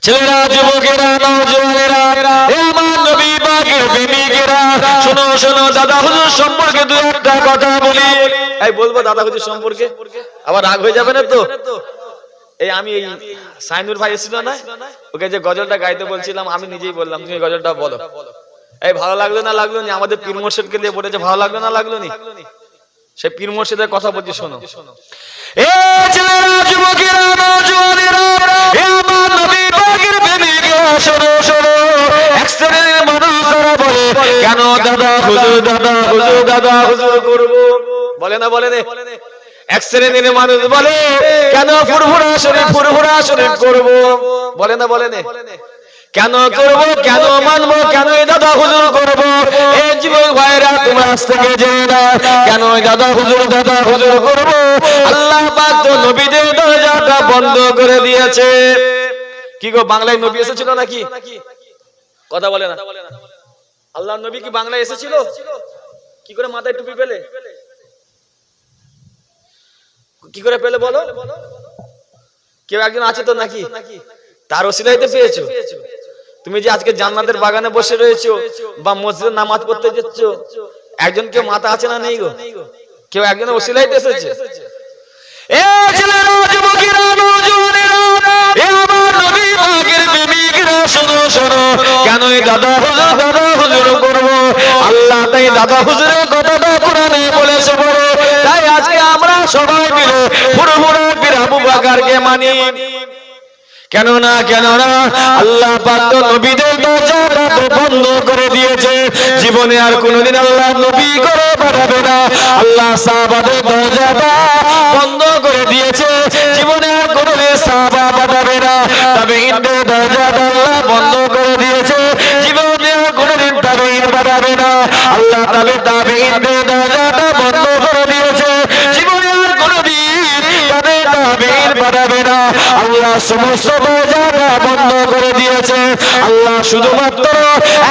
ছেলেরা, যুবকেরা, নওজওয়ানেরা, এ আমার নবী পাকের প্রেমিকেরা, শোনো শোনো, দাদা হুজুর সম্পর্কে দুই একটা কথা বলি। এই বলবো দাদা হুজুর সম্পর্কে, আবার রাগ হয়ে যাবে না তো? এই আমি এই সাইনুর ভাই এসেছিল না, ওকে যে গজলটা গাইতে বলছিলাম, আমি নিজেই বললাম তুমি গজলটা বলো। এই ভালো লাগলো না লাগলো নি? আমাদের পীর মুর্শিদকে দিয়ে বলেছে ভালো লাগলো না লাগলো নি? সে পীর মুর্শিদের কথা বলছি, শোনো। এ ছেলেরা, যুবকেরা, নওজওয়ানেরা, এ আমার নবী পাকের প্রেমিকেরা, শোনো শোনো, এক শ্রেণীর মানুষরা বলে, কেন দাদা হুজুর, দাদা হুজুর, দাদা হুজুর করবো? বলে না বলে না? এক শ্রেণীর মানুষ বলে, কেন ফুরফুরা শরীফ, ফুরফুরা শরীফ করবো? বলে না বলে না? কেন করব, কেন মানবো, কেন দাদা হুজুর করবো? এই যুবক ভাইরা, তোমরা আজ থেকে জেনে না, কেন দাদা হুজুর, দাদা হুজুর করবো? আল্লাহ পাক তো নবীদের দরজাটা বন্ধ করে দিয়েছে। কি গো, বাংলায় নবী এসেছিল নাকি? কথা বলে না? আল্লাহর নবী কি বাংলায় এসেছিল? কি করে মাথায় টুপি পেলে? কি করে পেলে বলো? কেউ একজন আছে তো নাকি? তার ওসিলাইতে পেয়েছো? তুমি যে আজকে জান্নাতের বাগানে বসে রয়েছো বা মসজিদে নামাজ পড়তে যাচ্ছ, একজন কেউ মাথা আছে না নেই গো? কেউ একজন ওসিলাইতে এসেছে। এ ছেলেরা, যুবকেরা, নওজওয়ানেরা, এ আমার নবী পাকের প্রেমিকেরা, শোনো শোনো, কেন এই দাদা হুজুর, দাদা হুজুর করবো? আল্লাহ তাই দাদা হুজুরের কথাটা কোরআনে বলেছে বলে, তাই আজকে আমরা সবাই মিলে ফুরফুরা পীর আবু বকরকে মানি। কেন না, কেন না, আল্লাহ পাক তো নবীদের দরজাটা তো বন্ধ করে দিয়েছে। জীবনে আর কোনোদিন আল্লাহ নবী করে পাঠাবে না। আল্লাহ সাহাবাদের দরজাটা বন্ধ করে দিয়েছে, জীবনে আর কোনোদিন সাহাবা পাঠাবে না। তবে ইন্দের দরজাটা আল্লাহ বন্ধ করে দিয়েছে, জীবনে আর কোনোদিন তাবেঈন পাঠাবে না। আল্লাহ তবে তাবেঈনদের দরজাটা বন্ধ করে দিয়েছে, জীবনে আর কোনোদিন তাবেঈন পাঠাবে না। আল্লাহ সমস্ত দরজাটা বন্ধ করে দিয়েছে। আল্লাহ শুধুমাত্র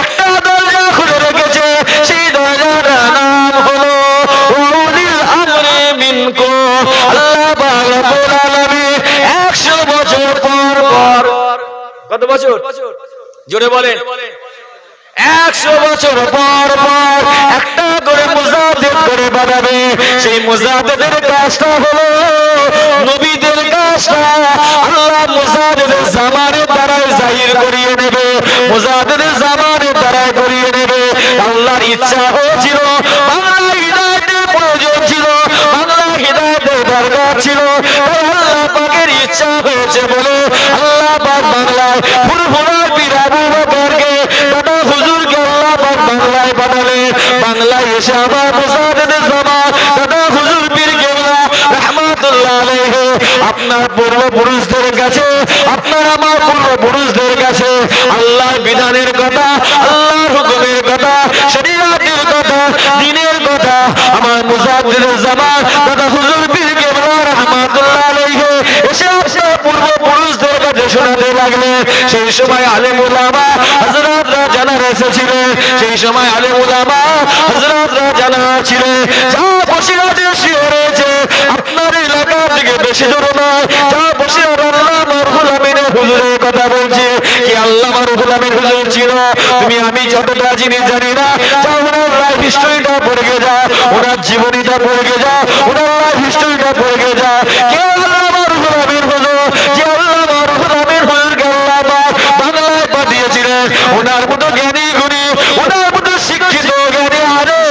একটা দরজা খুলে রেখেছে, সেই দরজার নাম হলো উলিল আমরি মিনকুম। আল্লাহ পাক রব্বুল আলামিন 100 বছর পর পর, কত বছর? জোরে বলেন। 100 বছর পর পর একটা করে মুজাদ্দিদ করে বানাবে। সেই মুজাদ্দিদের কাজটা হলো নবীদের কাজটা আল্লাহ মুজাদ্দিদের জামানের দ্বারাই জাহির করিয়ে নেবে, মুজাদ্দিদের জামানের দ্বারাই করিয়ে নেবে। আল্লাহর ইচ্ছা হয়েছিল, বাংলা হিদায়াতের প্রয়োজন ছিল, বাংলা হিদায়াতের দরকার ছিল, তাই আল্লাহ পাকের ইচ্ছা হয়েছে বলে আল্লাহ পাক বাংলায় ফুরফুরা পীর আবু বকরকে, দাদা হুজুরকে আল্লাহ পাক বাংলায় পাঠালে। বাংলায় এসে আমার মুজাদ্দিদের জামান দাদা হুজুর পীর কেবলা রাহমাতুল্লাহ আলাইহি আপনার পূর্বপুরুষদের কাছে, আপনার আমার পূর্বপুরুষদের কাছে আল্লাহর বিধানের কথা, আল্লাহর হুকুমের কথা, শরীয়তের কথা, দ্বীনের কথা আমার মুজাদ্দিদের জামান দাদা হুজুর পীর কেবলা রাহমাতুল্লাহ আলাইহি এসে আপনার পূর্বপুরুষদের কাছে শোনাতে লাগলেন। সেই সময় আলেম উলামা হযরতরা জানা এসেছিলেন, সেই সময় আলেম উলামা হযরতরা জানা ছিলেন। যা বসিরাতে শুয়ে রয়েছে আপনার এলাকা থেকে বেশি দূর নয়, যা বসিরাত আল্লাহ মারহুল আমিনের হুজুরের কথা বলছে। কি আল্লাহ মারহুল আমিন হুজুর ছিল? তুমি আমি যতটা জিনিস জানি না, যা ওনার লাইফ হিস্টরিটা পড়ে যা, ওনার জীবনীটা পড়ে যা, ওনার লাইফ হিস্টরিটা পড়ে যা। কে আল্লাহ মারহুল আমিন হুজুর? যে আল্লাহ মারহুল আমিন হুজুরকে আল্লাহ বাংলায় পাঠিয়েছিলেন, ওনার মতো জ্ঞানী গুণী, ওনার মতো শিক্ষিত জ্ঞানী আরে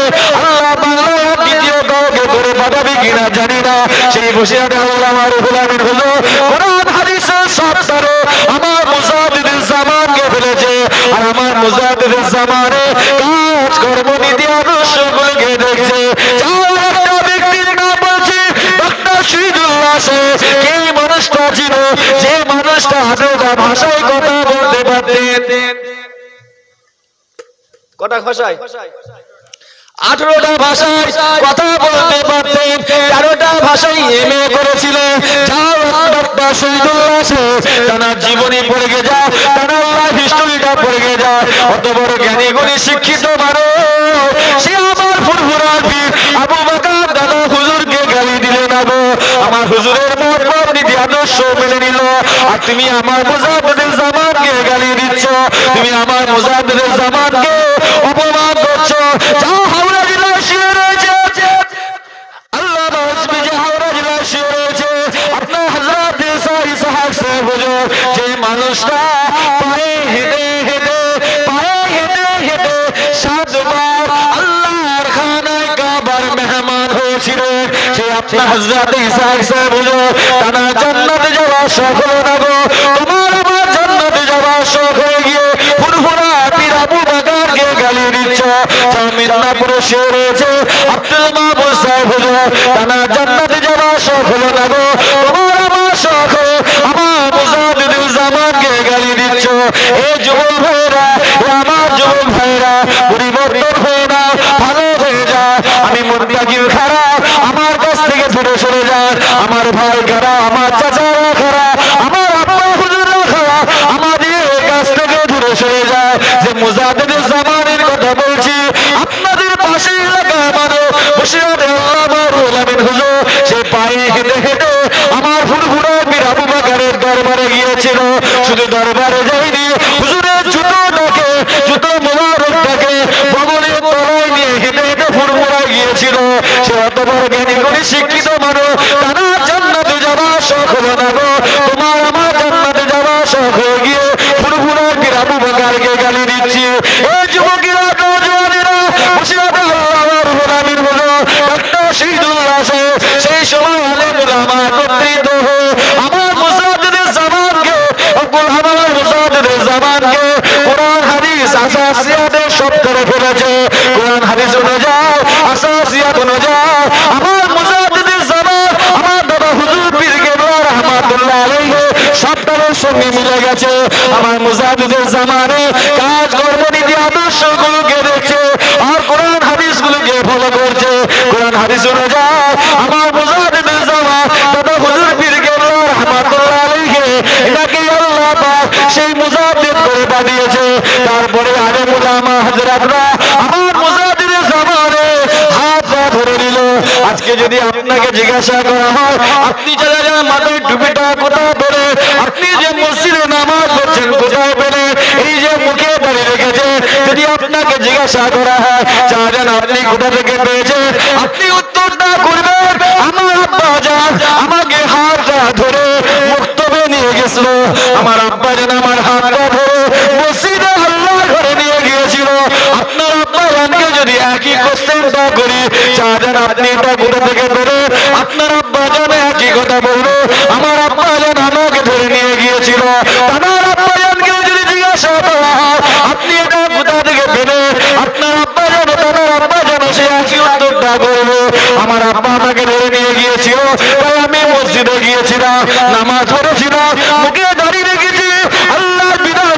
আল্লাহ বাংলায় দ্বিতীয় কাউকে করে পাঠাবে কিনা জানি না। সেই বসিরাতে আল্লাহ মারহুল আমিন হুজুর কোরআন হাদিসের সত্তরে আমার মুজাদ্দিদের জামানকে ফেলেছে, আর আমার মুজাদ্দিদের জামানে কাজ কর্ম নীতি আদর্শগুলোকে দেখছে। যাও একটা ব্যক্তির নাম বলছি, ডক্টর শহীদুল্লাহ শেখ। কে মানুষটা ছিল যে মানুষটা হাজারটা ভাষায় কথা বলতে পারতেন? কটা ভাষায়? 18টা ভাষায় কথা বলতে পারতেন, 13টা ভাষায় এমএ করেছিলেন। যাও ডক্টর শহীদুল্লাহ শেখ, তার জীবনী পড়ে যা, তার লাইফ হিস্টরিটা পড়ে যা। অত বড় জ্ঞানী গুণী শিক্ষিত মানুষ, সে আমার ফুরফুরা পীর আবু বকর দাদা হুজুরকে গালি দিলে না গো, আমার হুজুরের মত নীতি আদর্শ মেনে নিল। আর তুমি আমার মুজাদ্দিদুল জামানকে গালি দিচ্ছ, তুমি আমার মুজাদ্দিদুল জামানকে অপমান করছো। যা হাওড়া জেলায় শুয়ে রয়েছে, আল্লাহ বাসবি যে হাওড়া জেলায় শুয়ে রয়েছে, আপনার হযরত ইসহাক সাহেব হুজুর, যে মানুষটা পায়ে হেঁটে হেঁটে সাতবার আল্লাহর খানায় কাবার মেহমান হয়েছিল, সে আপনার হযরত ইসহাক সাহেব হুজুর, তারা জান্নাতে যাওয়ার শখ হলো না গো। তোমার আমার জান্নাতে যাওয়ার শখ হয়ে গিয়ে ফুরফুরা পীর আবু বকরকে গালি দিচ্ছ। যা মিদনাপুরে শুয়ে রয়েছে আব্দুল মাহবুব সাহেব হুজুর, তারা জান্নাতে যাওয়ার শখ হলো না গো। তোমার আমার শখ আমার মুজাদ্দিদুল জামানকে গালি দিচ্ছ। এই যুবক ভাইরা, আমার যুবক ভাইরা, পরিবর্তন হয়ে না, ভালো হয়ে যা। আমি মুত্তাকিল খারাপ, আমার কাছ থেকে দূরে সরে যা। আমার ভাই খারাপ, আমার চাচারা খারাপ, আমার আব্বা হুজুররা খারাপ, আমাদের কাছ থেকে দূরে সরে যা। যে মুজাদ্দিদুল জামানের কথা বলছি, আপনাদের পাশে এলাকায় মানুষ বসে আছে আমার আমিন হুজুর, সে পায়ে হেঁটে হেঁটে আমার ফুরফুরা পীর আবু বকরের দরবারে গিয়েছিল। শুধু দরবারে যায়নি, হুজুরের জুতোটাকে, জুতো মোবারকটাকে বগলের তলায় নিয়ে হেঁটে হেঁটে ফুরফুরা গিয়েছিল। সে অত বড় জ্ঞানী করে শিক্ষিত মানুষ, তারা জান্নাতে যাওয়ার শখ হলো না গো। তোমার আমার জান্নাতে যাওয়ার শখ হয়ে গিয়ে ফুরফুরা পীর আবু বকরকে গালি দিচ্ছি। এই যুবকেরা, নওজওয়ানেরা বসে আছে আল্লাহর গোলামির হুজুর ডক্টর শহীদুল্লাহ সাহেব, সেই সময় আলেমুল উলামা একত্রিত হয়ে আমার মুজাদ্দিদুল জামানকে, আমার মুজাদ্দিদুল জামানকে কোরআন হাদিস আসাসিয়াতের সব করে ফেলেছে। কোরআন হাদিস অনুযায়ী, আসাসিয়াত অনুযায়ী আমার মুজাদ্দিদুল জামান, আমার দাদা হুজুর পীর কেবলা রাহমাতুল্লাহ আলাইহি সবটার সঙ্গে মিলে গেছে। আমার মুজাদ্দিদুল জামানের কাজ কর্ম নীতি আদর্শগুলোকে দেখছে আর কোরআন হাদিসগুলোকে ফলো করছে। কোরআন হাদিস অনুযায়ী আমার মুজাদ্দিদুল জামান দাদা হুজুর পীর কেবলা রাহমাতুল্লাহ আলাইহি, এটাকে আল্লাহ পাক সেই মুজাদ্দিদ করে পাঠিয়েছে। তারপরে আলেমুল উলামা হযরতরা আমার মুজাদ্দিদুল জামানের হাত ধরে নিল। আজকে যদি আপনাকে জিজ্ঞাসা করা হয়, আপনি যারা যারা মাথায় টুপিটা কোথায় পরে, আপনি যে মসজিদে নামাজ পড়ছেন কোথায় পেলেন, এই যে মুখে দাঁড়িয়ে রেখেছে, যদি আপনাকে জিজ্ঞাসা করা হয় জানেন আপনি কোথা থেকে পেয়েছেন, আপনি উত্তরটা করবেন আমার আব্বা জান আমাকে হাতটা ধরে মুক্তবে নিয়ে গেছিল। আমার আব্বা জান আমার হাতটা ধরে মসজিদে আল্লাহর ঘরে নিয়ে গিয়েছিল। আপনার আব্বা জানকে যদি একই কোশ্চেনটা করি, জানেন আপনি এটা কোথা থেকে পেলেন, আপনার আব্বা জান একই কথা বলবে, আমার আব্বা জান আমাকে ধরে নিয়ে গিয়েছিল। আমার আব্বা জানকেও যদি জিজ্ঞাসা করা হয় আপনি এটা কোথা থেকে পেলেন, আপনার আব্বা জান, তার আব্বা জান সে একই উত্তরটা করবে, আমার আব্বা আমাকে ধরে নিয়ে গিয়েছিল, তাই আমি মসজিদে গিয়েছিলাম, নামাজ পড়েছিলাম, মুখে দাঁড়িয়ে রেখেছি, আল্লাহর বিধান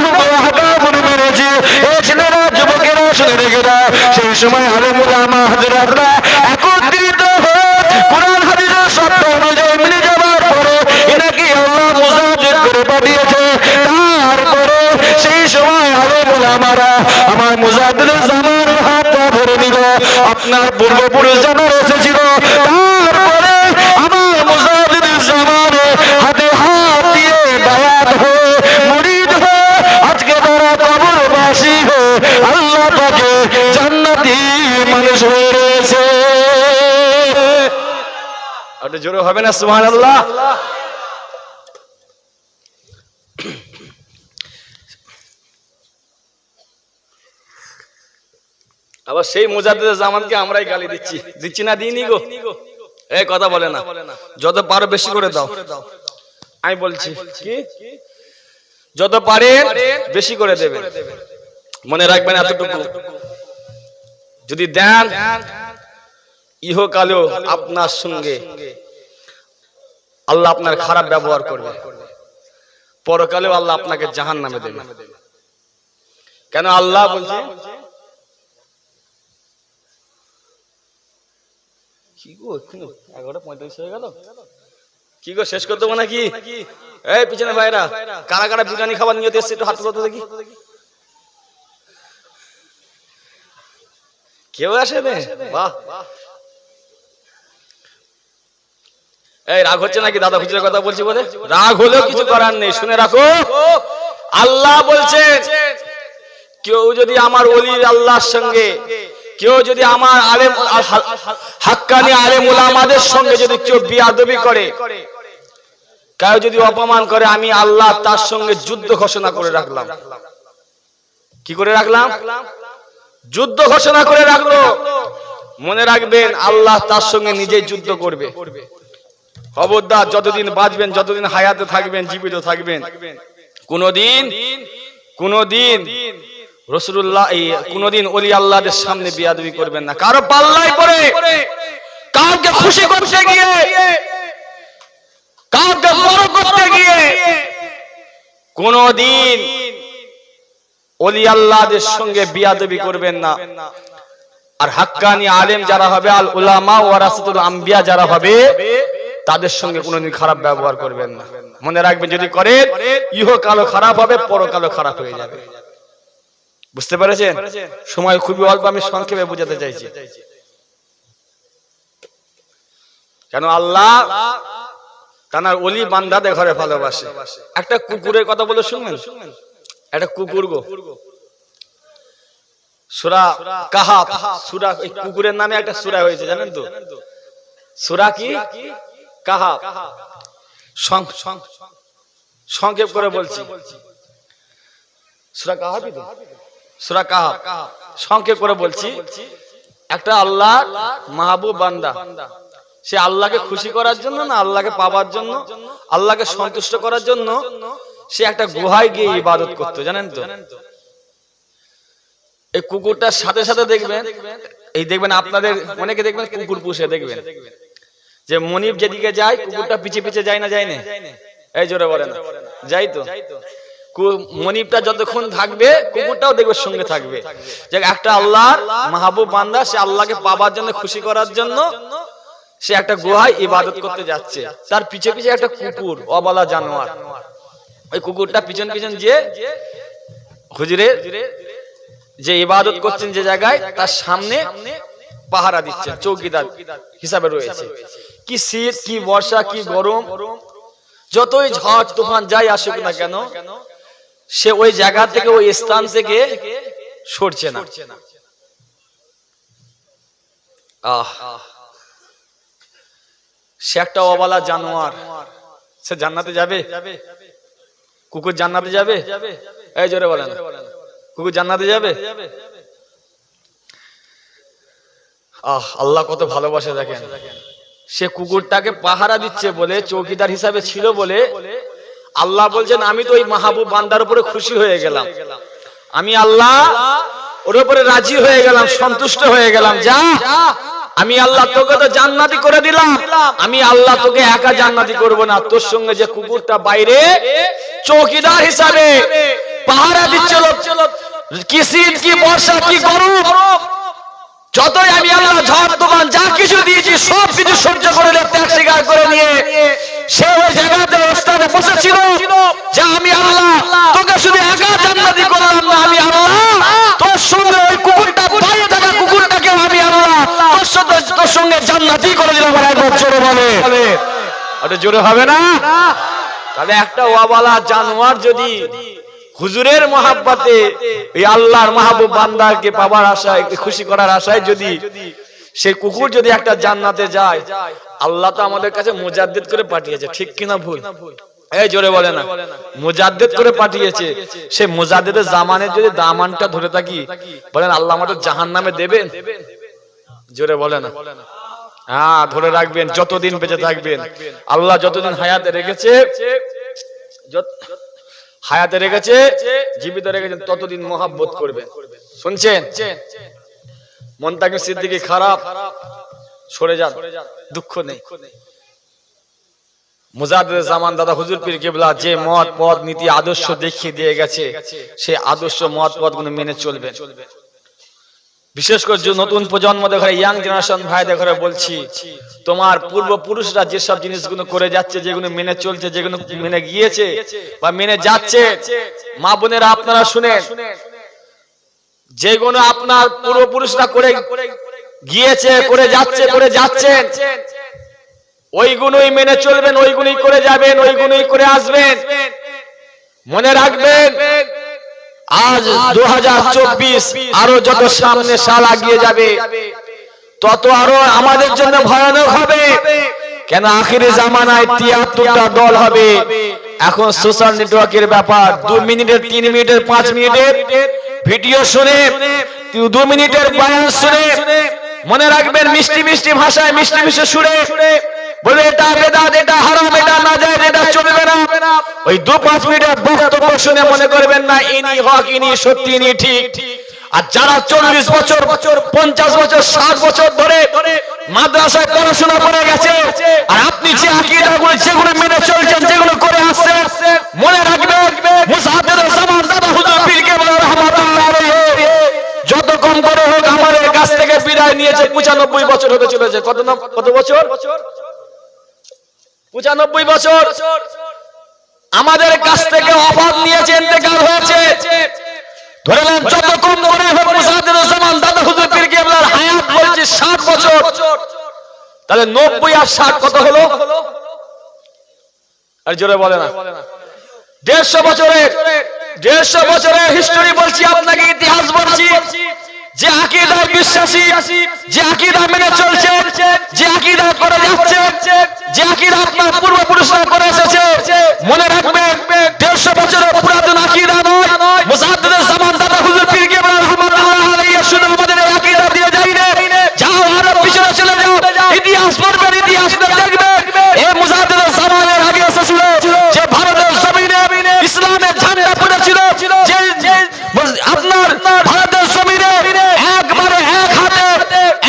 হাকামুন মেনেছি। এই ছেলেরা, যুবকেরা শুনে রেখে দাও, সেই সময় আলেমুল উলামা হযরতরা একত্রিত হয়ে কোরআন হাদিসের শর্ত অনুযায়ী মিলে যাওয়ার পরে এনাকে আল্লাহ মুজাদ্দিদ করে পাঠিয়েছে। তারপরে সেই সময় আলেমুল উলামারা আমার মুজাদ্দিদুল জামানের হাতটা ধরে নিল। আপনার পূর্বপুরুষ যারা এসেছিল, তারপরে আমার মুজাদ্দিদুল জামানের হাতে হাত দিয়ে বায়াত হয়ে মুরিদ হয়ে আজকে তারা কবরবাসী হয়ে আল্লাহ পাকে জান্নাতি মানুষ হয়ে রয়েছে। আপনি জোরে হবে না সুবহানাল্লাহ? আবার সেই মুজাদ্দিদুল জামানকে আমরাই গালি দিচ্ছি না, দিইনি গো? এই কথা বলে না, যত পারো বেশি করে দাও। আমি বলছি কি, যত পারে বেশি করে দেবে। মনে রাখবেন এতটুকু, যদি দেন ইহকালেও আপনার সঙ্গে আল্লাহ আপনার খারাপ ব্যবহার করবে, পরকালেও আল্লাহ আপনাকে জাহান্নামে দেবে। কেন আল্লাহ বলছে, কি গো 11:45 হয়ে গেল, কি গো শেষ করতে হবে নাকি? এই পিছনে ভাইরা, কারা কারা বিরিয়ানি খাবার নিয়ে এসেছে একটু হাত তুলো তো দেখি। কেউ আসে না? বাহ, এই রাগ হচ্ছে নাকি দাদা হুজুরের কথা বলছি বলে? রাগ হলেও কিছু করার নেই, শুনে রাখো। আল্লাহ বলছেন কেউ যদি আমার ওলি আল্লাহর সঙ্গে, কেউ যদি আমার আলেম হাক্কানি আলেম উলামাদের সঙ্গে যদি কেউ বিয়াদবি করে, কেউ যদি অপমান করে, আমি আল্লাহ তার সঙ্গে যুদ্ধ ঘোষণা করে রাখলাম। কি করে রাখলাম? যুদ্ধ ঘোষণা করে রাখলো। মনে রাখবেন আল্লাহ তার সঙ্গে নিজেই যুদ্ধ করবে। খবরদার, যতদিন বাঁচবেন, যতদিন হায়াতে থাকবেন, জীবিত থাকবেন, কোনদিন রাসূলুল্লাহ কোনদিন ওলি আল্লাহদের সামনে বিয়াদবি করবেন না। কারো পাল্লায় পড়ে, কাউকে খুশি করতে গিয়ে, কাউকে বড় করতে গিয়ে কোনদিন ওলি আল্লাহদের সঙ্গে বিয়াদবি করবেন না। আর হাক্কানি আলেম যারা হবে, আল উলামা ওয়ারাসাতুল আম্বিয়া যারা হবে, তাদের সঙ্গে কোনদিন খারাপ ব্যবহার করবেন না। মনে রাখবেন, যদি করেন ইহকালও খারাপ হবে, পরকালও খারাপ হয়ে যাবে। বুঝতে পেরেছেন? সময় খুবই অল্প, আমি সংক্ষেপে বোঝাতে চাইছি। কেন আল্লাহ তার ওলি বান্দাদের ঘরে ভালোবাসে। একটা কুকুরের কথা বলে শুনবেন? একটা কুকুর গো, সূরা কাহাফ, সূরা, এই কুকুরের নামে একটা সূরা হয়েছে, জানেন তো? সূরা কি? কাহাফ। সংক্ষেপ করে বলছি, সূরা কাহাফই তো, সূরা কাহাফ। সংক্ষেপ করে বলছি, একটা আল্লাহ মাহবুব বান্দা, সে আল্লাহকে খুশি করার জন্য না, আল্লাহকে পাওয়ার জন্য, আল্লাহকে সন্তুষ্ট করার জন্য সে একটা গুহায় গিয়ে ইবাদত করতো, জানেন তো? এই কুকুরটার সাথে সাথে দেখবেন, দেখবেন আপনাদের অনেকে দেখবেন কুকুর পুষে, দেখবেন যে মনিব যেদিকে যায় কুকুরটা পিছে পিছে যায় না, যায় না? এই জোরে বলেন, যাই তো। মনিবটা যতক্ষণ থাকবে কুকুরটাও দেখবে সঙ্গে থাকবে। যে একটা আল্লাহর মাহবুব বান্দা, সে আল্লাহকে পাবার জন্য, খুশি করার জন্য সে একটা গুহায় ইবাদত করতে যাচ্ছে, তার পিছে পিছে একটা কুকুর, অবলা জানোয়ার। ওই কুকুরটা পিছন পিছন যে হুজুরের যে ইবাদত করছেন যে জায়গায়, তার সামনে পাহারা দিচ্ছেন, চৌকিদার হিসাবে রয়েছে। কি শীত, কি বর্ষা, কি গরম, যতই ঝড় তুফান যাই আসুক না কেন, সে ওই জায়গা থেকে, ওই স্থান থেকে সরছে না। সে একটা অবলা জানোয়ার, সে জান্নাতে যাবে? কুকুর জান্নাতে যাবে? এই জোরে বলেন, কুকুর জান্নাতে যাবে? আল্লাহ কত ভালোবাসে দেখেন। সে কুকুরটাকে পাহারা দিচ্ছে বলে, চৌকিদার হিসাবে ছিল বলে, আল্লাহ বলছেন আমি তো ওই মাহবুব বান্দার উপরে খুশি হয়ে গেলাম, আমি আল্লাহ ওর উপরে রাজি হয়ে গেলাম, সন্তুষ্ট হয়ে গেলাম। যা, আমি আল্লাহ তোকে তো জান্নাতি করে দিলাম, আমি আল্লাহ তোকে একা জান্নাতি করব না, তোর সঙ্গে যে কুকুরটা বাইরে চৌকিদার হিসাবে পাহারা দিচ্ছিল, কি শীত, কি বর্ষা, কি গরম, যতই আমি আল্লাহ ঝড় তুফান যা কিছু দিয়েছি সব কিছু সহ্য করে, ত্যাগ স্বীকার করে নিয়ে সে ওই জায়গাতে স্থানে বসেছিল যে আমি আল্লাহ তোকে শুধু একা জান্নাতি করলাম না, আমি আল্লাহ তোর সঙ্গে ওই কুকুরটা বাইরে থাকা কুকুরটাকে আমি আল্লাহ তোর সঙ্গে জান্নাতি করে দিলাম। একবার জোরে বলে, ওটা জোরে হবে না? তাহলে একটা ওয়াবালা জানোয়ার যদি হুজুরের মহাব্বতে, এই আল্লাহর মাহবুব বান্দাকে পাওয়ার আশায়, খুশি করার আশায় যদি সেই কুকুর যদি একটা জান্নাতে যায়, আল্লাহ তো আমাদের কাছে মুজাদ্দিদ করে পাঠিয়েছে, ঠিক কিনা ভুল? এই জোরে বলে না, মুজাদ্দিদ করে পাঠিয়েছে। সে মুজাদ্দিদের জামানের যদি দামানটা ধরে থাকি, বলেন আল্লাহ আমাদের জাহান্নামে দেবেন? জোরে বলে না। হ্যাঁ, ধরে রাখবেন, যতদিন বেঁচে থাকবেন, আল্লাহ যতদিন হায়াতে রেখেছে, জীবিত রেখেছেন, ততদিন মহাব্বত করবেন। শুনছেন? মনটাকে সিদ্দিকী খারাপ, সরে যান, দুঃখ নেই। মুজাদ্দিদ জামান দাদা হুজুর পীর কিবলা যে মত পথ নীতি আদর্শ দেখিয়ে দিয়ে গেছে, সে আদর্শ মত পথগুলো মেনে চলবেন। বিশেষ করে যে নতুন প্রজন্ম দেখে, ইয়াং জেনারেশন ভাইদের ঘরে বলছি, তোমার পূর্বপুরুষরা যেসব জিনিসগুলো করে যাচ্ছে, যেগুলো মেনে চলছে, যেগুলো মেনে গিয়েছে বা মেনে যাচ্ছে, মা বোনেরা আপনারা শুনেন, যেগুলো আপনার পূর্বপুরুষরা করে গিয়েছে, করে যাচ্ছেন, ওইগুলোই মেনে চলবেন, ওইগুলোই করে যাবেন, ওইগুলোই করে আসবেন। মনে রাখবেন আজ 2024 আরো যত সামনে সাল আগিয়ে যাবে তত আরো আমাদের জন্য ভয়ানক হবে। কেন আখিরি জামানায় 73টা দল হবে। এখন সোশ্যাল নেটওয়ার্কের ব্যাপার, 2 মিনিটের 3 মিনিটের 5 মিনিটের ভিডিও শুনে 2 মিনিটের বয়ান শুনে মনে রাখবেন মিষ্টি মিষ্টি ভাষায় মিষ্টি মিষ্টি সুরে বলে এটা বেদাত, এটা হারাম, এটা নাজায়েজ, এটা চলবে না। ওই 2-5 মিনিটের বক্তব্য শুনে মনে করবেন না ইনি হক, ইনি সত্যি, ইনি ঠিক। আর যারা 40 বছর 50 বছর 60 বছর ধরে মাদ্রাসায় পড়াশোনা করে গেছে, আর আপনি যে আকীদাগুলো যেগুলো মেনে চলছেন, যেগুলো করে আসছেন, মনে রাখবেন মুসাদ্দেদের জামান দাদা হুজুর পীর কেবলা রাহমাতুল্লাহ আলাইহি যত কম করে হোক আমাদের কাছ থেকে বিদায় নিয়েছে 95 বছর হতে চলেছে। কত বছর? 95 বছর আমাদের কাছ থেকে অফাত নিয়েছে, ইন্তেকাল হয়েছে। ধরে নেন যত কম করে হোক মুসাদ্দেদের জামান দাদা হুজুর পীর কেবলার হায়াত বলছে 60 বছর। তাহলে 90 আর 60 কত হলো? আর জোরে বলে না। 150 বছরের হিস্টোরি বলছি আপনাকে, ইতিহাস বলছি। যে আকীদায় বিশ্বাসী, যে আকীদা মেনে চলছে, যে আকীদা করে যাচ্ছে, যে আকীদা আপনার পূর্বপুরুষরা করে এসেছে, মনে রাখবেন 150 বছরের পুরাতন আকীদা নয়। মুসাদ্দেদের জামান দাদা হুজুর পীর কেবলা রাহমাতুল্লাহ আলাইহি শুধু আমাদের এই আকীদা দিয়ে যায়নি। যাও আরো পিছনে চলে যাও, ইতিহাস পড়বেন, ইতিহাস দেখবেন এই মুসাদ্দেদের জামানের আগে এসেছিল যে ভারতের জমিনে ইসলামের ঝান্ডা পড়েছিল, যে আপনার ভারতের জমিনে একবারে এক হাতে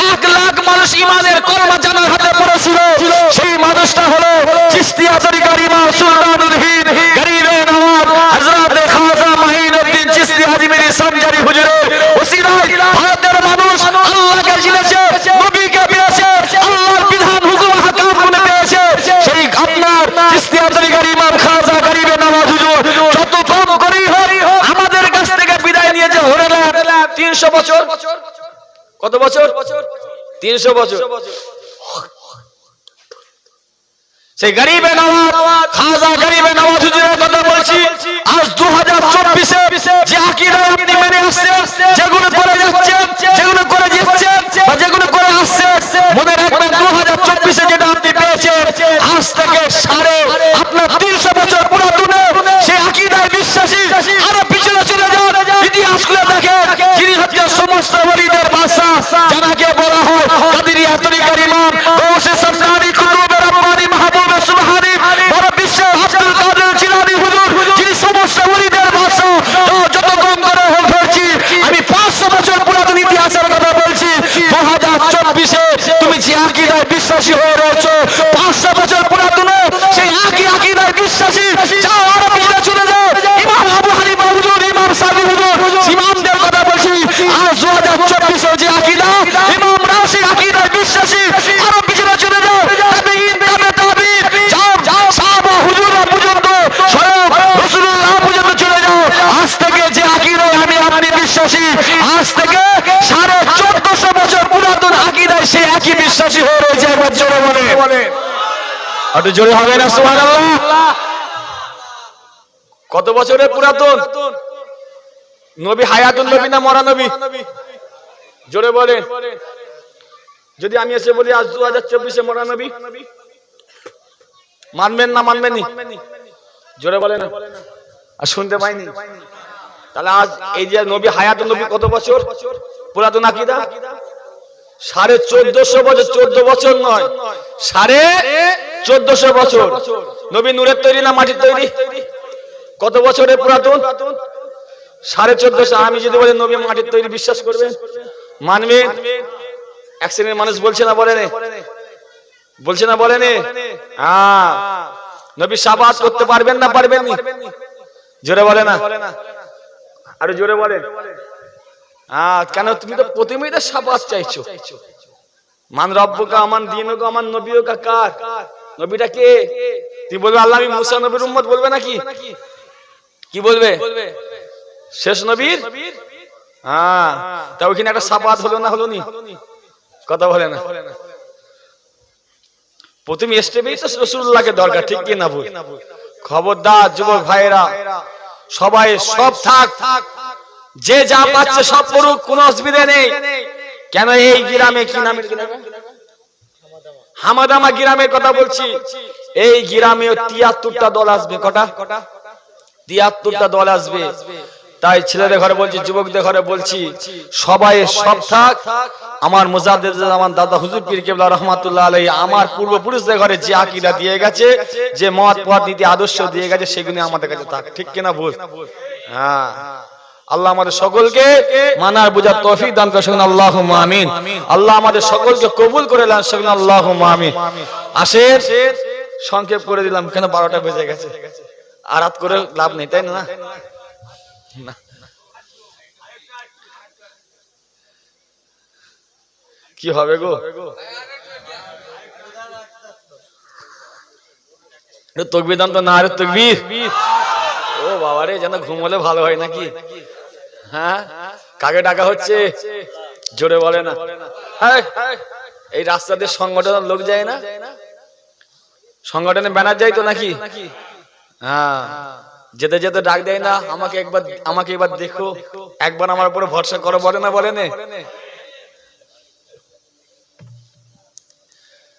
1 লাখ মানুষ ইমানের কলমা জানার হাতে পড়েছিল। সেই মানুষটা হলো চিশতিয়া তরিকার ইমাম সুলতানুল হিন্দ গরিবে নওয়াব হযরত খাজা মাঈনুদ্দিন চিশতি আজমিরি সঞ্জারি হুজুরের ওসিলায় ভারতের মানুষ আল্লাহকে চিনেছে, নবীকে পেয়েছে, আল্লাহর বিধান হুকুম হাকাম গুলো পেয়েছে। সেই আপনার চিশতিয়া তরিকার ইমাম খাজা গরিবে নওয়াব হুজুর যত কম করেই হোক আমাদের কাছ থেকে বিদায় নিয়েছে হলো না 300 বছর। কত বছর? 300 বছর। সেই গরিবে নওয়াব খাজা গরিবে নওয়াব হুজুরের কথা বলছি। আজ 2024 যে আকীদা আপনি মেনে আসছেন, যেগুলো করে যাচ্ছেন, যেগুলো করে যাচ্ছেন বা যেগুলো করে আসছেন, মনে রাখবেন 2024 যেটা আপনি পেয়েছেন আজ থেকে আপনার 300 বছর পুরাতন সেই আকীদায় বিশ্বাসী। আরো পিছনে চলে যান, ইতিহাস খুলে দেখেন যিনি হচ্ছে সমস্ত ওলিদের বাদশা, যাকে বলা হয় কাদেরিয়া তরিকার ইমাম গৌসে সরদারি কুতুবে রব্বানি মাহবুবে সুবহানি বড় বিশ্বের আব্দুল কাদের জিলানী হুজুর, যিনি সমস্ত ওলিদের বাদশা। যত কম করে হোক বলছি আমি 500 বছর পুরাতন ইতিহাসের কথা বলছি। 2024 তুমি যে আকীদায় বিশ্বাসী হয়ে রয়েছো 500 বছর পুরাতন সেই একই আকীদায় বিশ্বাসী। যাও আরো পিছনে চলে যাও, ইমাম আবু হানিফা হুজুর, ইমাম শাফি হুজুর, ইমামদের কথা বলছি। আজ 2024 যে আকীদা ইমাম রাশি আকীদায় বিশ্বাসী। আরো পিছনে চলে যাও, তাবেঈন, তাবেঈন, যাও সাহাবা হুজুররা পর্যন্ত, স্বয়ং রাসূলুল্লাহ পর্যন্ত চলে যাও। আজ থেকে যে আকীদায় আমি আপনি বিশ্বাসী, আজ থেকে 1450 বছর পুরাতন আকীদায় সে একই বিশ্বাসী হয়ে রয়েছে। একবার জোরে বলে, একটু জোরে হবে না সুবহানাল্লাহ। কত বছরের পুরাতন? নবী হায়াতুন নবী না মরা নবী? জোরে বলেন। যদি আমি এসে বলি আজ 2024 মরা নবী, মানবেন না মানবেন নি? জোরে বলেন। আর শুনতে পাইনি? তাহলে আজ এই যে নবী হায়াতুন নবী কত বছর পুরাতন আকীদা? 1450 বছর। 14 বছর নয়, 1450 বছর। নবী নূরের তৈরি না মাটির তৈরি? কত বছরের পুরাতন? 1450। আমি যদি বলি নবী মাটির তৈরি, বিশ্বাস করবেন? মানবেন? এক শ্রেণীর মানুষ বলছে না বলেন, বলছে না বলেন, হ্যাঁ নবী শাফাআত করতে পারবেন না পারবেন নি? জোরে বলে না, আরে জোরে বলেন। কেন তুমি তো প্রথমেই তো শাফাআত চাইছো। মান রব্বুকা আমান দীনুকা আমান নবিয়ুকা কার? নবীটা কে? তুমি বলবে আল্লাহ আমি মুসা নবীর উম্মত, বলবে নাকি? কি বলবে? শেষ নবীর। তা ওইখানে একটা শাফাআত হলো না হলো নি? কথা বলে না। প্রথম স্টেপেই তো রাসূলুল্লাহকে দরকার, ঠিক কি না ভুল? খবরদার যুবক ভাইরা, সবাই সব থাক, যে যা পাচ্ছে সব করুক, কোনো অসুবিধা নেই। কেন এই গ্রামে কি নামের গ্রামে হামাদামা গ্রামের কথা বলছি, এই গ্রামে ৭৩টা দল আসবে। কটা? ৭৩টা দল আসবে। তাই ছেলেদের ঘরে বলছি, যুবকদের ঘরে বলছি, সবাই সব থাক। আমার মুজাদ্দিদ জামান দাদা হুজুর পীর কেবলা রহমাতুল্লাহ আলাইহি আমার পূর্বপুরুষদের ঘরে যে আকীদা দিয়ে গেছে, যে মত পথ নীতি আদর্শ দিয়ে গেছে, সেগুলো আমাদের কাছে থাক, ঠিক কিনা ভুল? হ্যাঁ, আল্লাহ আমাদের সকলকে মানার বুঝার তৌফিক দান করে, সকলে আল্লাহুম্মা আমিন। আল্লাহ আমাদের সকলকে কবুল করে নেন, সকলে আল্লাহুম্মা আমিন। আসেন, সংক্ষেপ করে দিলাম, কেন 12টা বেজে গেছে, আর রাত করে লাভ নেই, তাই না? কি হবে গো? তাকবীর দান তো, না রে তাকবীর। ও বাবা রে, যেন ঘুম হলে ভালো হয় নাকি? হ্যাঁ, কাকে ডাকা হচ্ছে? জোরে বলে না। এই রাস্তাতে সংগঠনের লোক যায় না? সংগঠনে ব্যানার যায় তো নাকি? হ্যাঁ, যেতে যেতে ডাক দেয় না, আমাকে এবার দেখো, একবার আমার উপরে ভরসা করো, বলে না? বলে না?